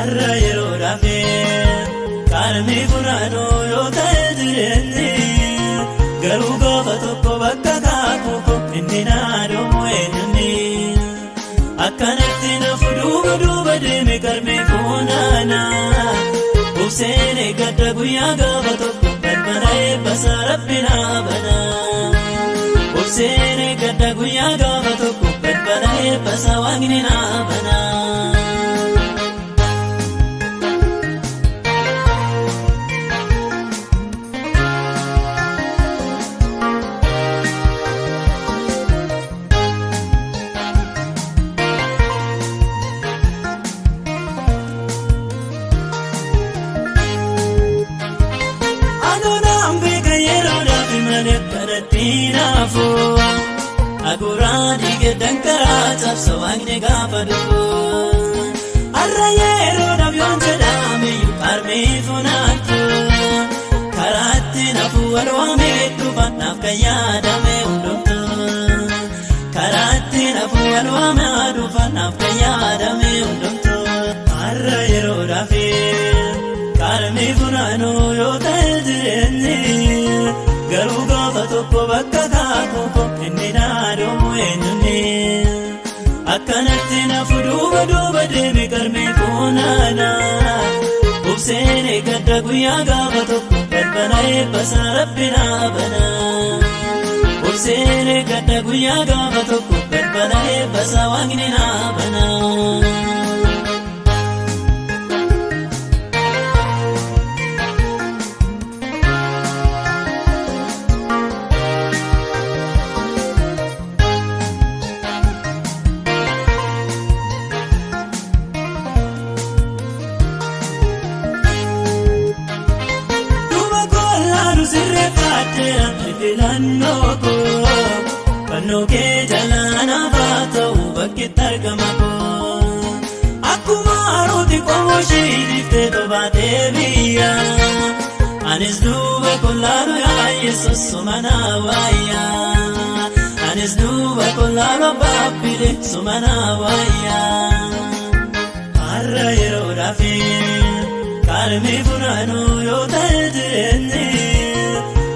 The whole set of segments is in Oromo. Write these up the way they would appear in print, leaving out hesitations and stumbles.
Arra yeroo dhaafee kaarmii funaanuu yoo ta'e jireenyi garuu gaafa tokko bakka kaakuu inni naadoomu eenyuuni akkanatti na fuudhu duuba deeme kaarmii funaanaa obseen eeggadda guyyaa gaafa tokko balbala eebbasa rabbi naa banaa obseen eeggadda guyyaa gaafa tokko balbala eebbasa waaqni naa banaa. Agurani gedang karatab sawangne gafadu arra yero dabyon jedame yukarme funatu karatti nafu warwame tufanaf kayadame undumtu karatti nafu warwame tufanaf kayadame undumtu arra yero dafe karme funanu yotajeni garu gafa tokko bakka kaakuu inni naadoomu eenyuuni akkanatti na fuudhu duuba deeme kaarmii funaanaa obseen eeggadda guyyaa gaafa tokko balbala eebbasa rabbi naa banaa obseen eeggadda guyyaa gaafa tokko balbala eebbasa waaqni naa banaa. Filannoko pannoke jalana baata'u bakki targamako akkuma harooti qomoshii dhiftee tobaatee biyya anis duuba kollaalu yaa Yesuus sumana waayya anis duuba kollaalu baabile sumana waayya har'a yeroo dhaafee kaarmii funaanuu yoo ta'e jireenyi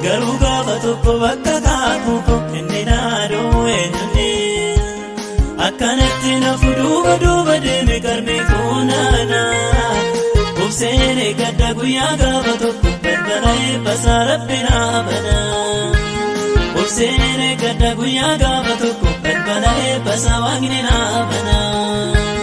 garuu gaafa tokko bakka kaakuu inni naadoomu eenyuuni akkanatti na fuudhu duuba deeme kaarmii funaanaa obseen eeggadda guyyaa gaafa tokko balbala eebbasa rabbi naa banaa obseen eeggadda guyyaa gaafa tokko balbala eebbasa waaqni naa banaa.